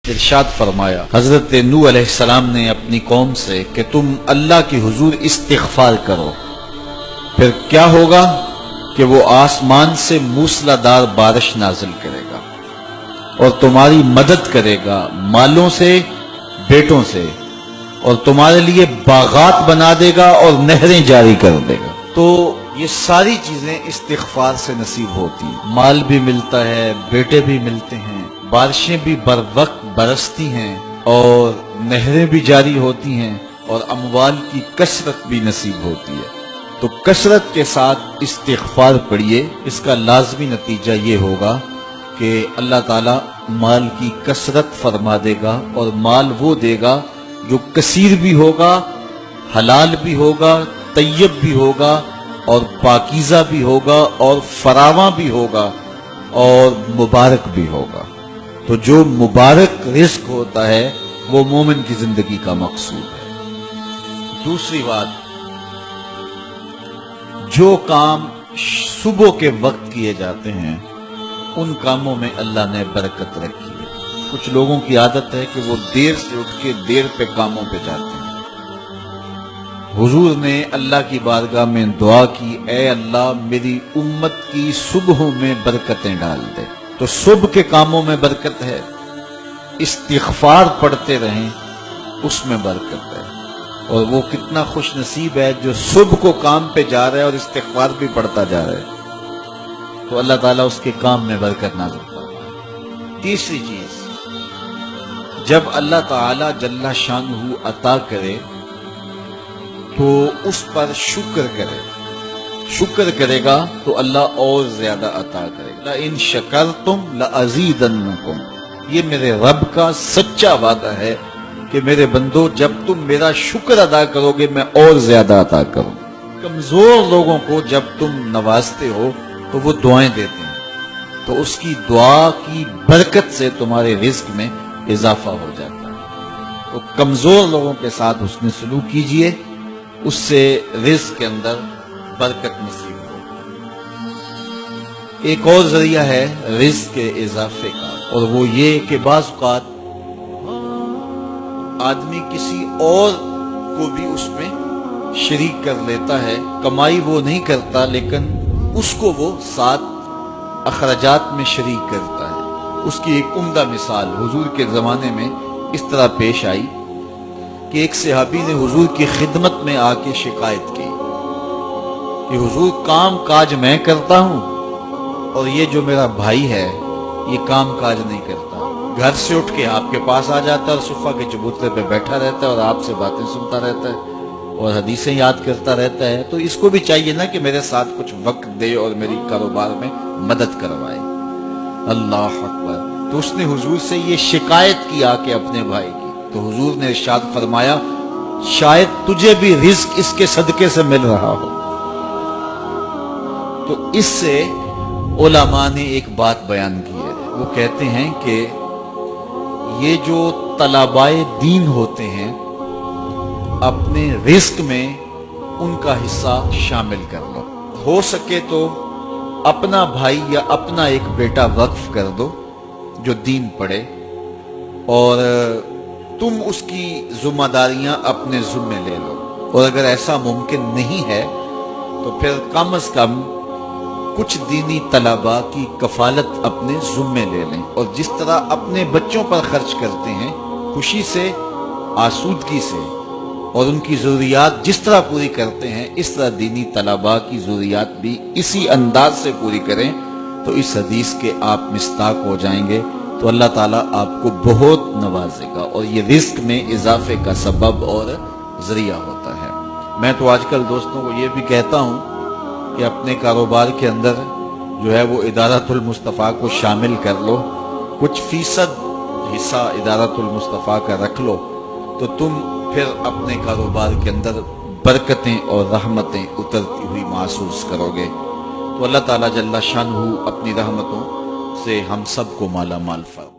ارشاد فرمایا حضرت نوح علیہ السلام نے اپنی قوم سے کہ تم اللہ کی حضور استغفار کرو، پھر کیا ہوگا کہ وہ آسمان سے موسلادھار بارش نازل کرے گا اور تمہاری مدد کرے گا مالوں سے، بیٹوں سے، اور تمہارے لیے باغات بنا دے گا اور نہریں جاری کر دے گا۔ تو یہ ساری چیزیں استغفار سے نصیب ہوتی ہیں، مال بھی ملتا ہے، بیٹے بھی ملتے ہیں، بارشیں بھی بر وقت برستی ہیں اور نہریں بھی جاری ہوتی ہیں اور اموال کی کثرت بھی نصیب ہوتی ہے۔ تو کثرت کے ساتھ استغفار پڑھیے، اس کا لازمی نتیجہ یہ ہوگا کہ اللہ تعالیٰ مال کی کثرت فرما دے گا، اور مال وہ دے گا جو کثیر بھی ہوگا، حلال بھی ہوگا، طیب بھی ہوگا، اور پاکیزہ بھی ہوگا، اور فراواں بھی ہوگا، اور مبارک بھی ہوگا۔ تو جو مبارک رزق ہوتا ہے وہ مومن کی زندگی کا مقصود ہے۔ دوسری بات، جو کام صبح کے وقت کیے جاتے ہیں ان کاموں میں اللہ نے برکت رکھی ہے۔ کچھ لوگوں کی عادت ہے کہ وہ دیر سے اٹھ کے دیر پہ کاموں پہ جاتے ہیں۔ حضور نے اللہ کی بارگاہ میں دعا کی، اے اللہ میری امت کی صبحوں میں برکتیں ڈال دے۔ تو صبح کے کاموں میں برکت ہے، استغفار پڑھتے رہیں اس میں برکت ہے، اور وہ کتنا خوش نصیب ہے جو صبح کو کام پہ جا رہا ہے اور استغفار بھی پڑھتا جا رہا ہے، تو اللہ تعالیٰ اس کے کام میں برکت نازل کرتا ہے۔ تیسری چیز، جب اللہ تعالیٰ جل شانہ عطا کرے تو اس پر شکر کرے، شکر کرے گا تو اللہ اور زیادہ عطا کرے گا۔ لَإِن شَكَرْتُمْ لَأَزِيدَنَّكُمْ، یہ میرے رب کا سچا وعدہ ہے کہ میرے بندو جب تم میرا شکر ادا کرو گے میں اور زیادہ عطا کروں۔ کمزور لوگوں کو جب تم نوازتے ہو تو وہ دعائیں دیتے ہیں، تو اس کی دعا کی برکت سے تمہارے رزق میں اضافہ ہو جاتا ہے۔ تو کمزور لوگوں کے ساتھ حسن سلوک کیجئے، اس سے رزق کے اندر برکت نصیب ہو۔ ایک اور ذریعہ ہے رزق کے اضافے کا، اور وہ یہ کہ بعض اوقات آدمی کسی اور کو بھی اس میں شریک کر لیتا ہے، کمائی وہ نہیں کرتا لیکن اس کو وہ ساتھ اخراجات میں شریک کرتا ہے۔ اس کی ایک عمدہ مثال حضور کے زمانے میں اس طرح پیش آئی کہ ایک صحابی نے حضور کی خدمت میں آ کے شکایت کی کہ حضور کام کاج میں کرتا ہوں اور یہ جو میرا بھائی ہے یہ کام کاج نہیں کرتا، گھر سے اٹھ کے آپ کے پاس آ جاتا ہے اور صفحہ کے چبوترے پہ بیٹھا رہتا ہے اور آپ سے باتیں سنتا رہتا ہے اور حدیثیں یاد کرتا رہتا ہے، تو اس کو بھی چاہیے نا کہ میرے ساتھ کچھ وقت دے اور میری کاروبار میں مدد کروائے۔ اللہ اکبر! تو اس نے حضور سے یہ شکایت کی آ کے اپنے بھائی کی، تو حضور نے ارشاد فرمایا شاید تجھے بھی رزق اس کے صدقے سے مل رہا ہو۔ تو اس سے علماء نے ایک بات بیان کی ہے، وہ کہتے ہیں کہ یہ جو طلبائے دین ہوتے ہیں اپنے رزق میں ان کا حصہ شامل کر لو، ہو سکے تو اپنا بھائی یا اپنا ایک بیٹا وقف کر دو جو دین پڑھے، اور تم اس کی ذمہ داریاں اپنے ذمے لے لو، اور اگر ایسا ممکن نہیں ہے تو پھر کم از کم کچھ دینی طلباء کی کفالت اپنے ذمے لے لیں، اور جس طرح اپنے بچوں پر خرچ کرتے ہیں خوشی سے، آسودگی سے، اور ان کی ضروریات جس طرح پوری کرتے ہیں اس طرح دینی طلباء کی ضروریات بھی اسی انداز سے پوری کریں، تو اس حدیث کے آپ مصداق ہو جائیں گے، تو اللہ تعالیٰ آپ کو بہت نوازے گا، اور یہ رزق میں اضافے کا سبب اور ذریعہ ہوتا ہے۔ میں تو آج کل دوستوں کو یہ بھی کہتا ہوں کہ اپنے کاروبار کے اندر جو ہے وہ ادارۃ المصطفیٰ کو شامل کر لو، کچھ فیصد حصہ ادارۃ المصطفیٰ کا رکھ لو، تو تم پھر اپنے کاروبار کے اندر برکتیں اور رحمتیں اترتی ہوئی محسوس کرو گے۔ تو اللہ تعالیٰ جل شانہ اپنی رحمتوں سے ہم سب کو مالا مال فرمائے۔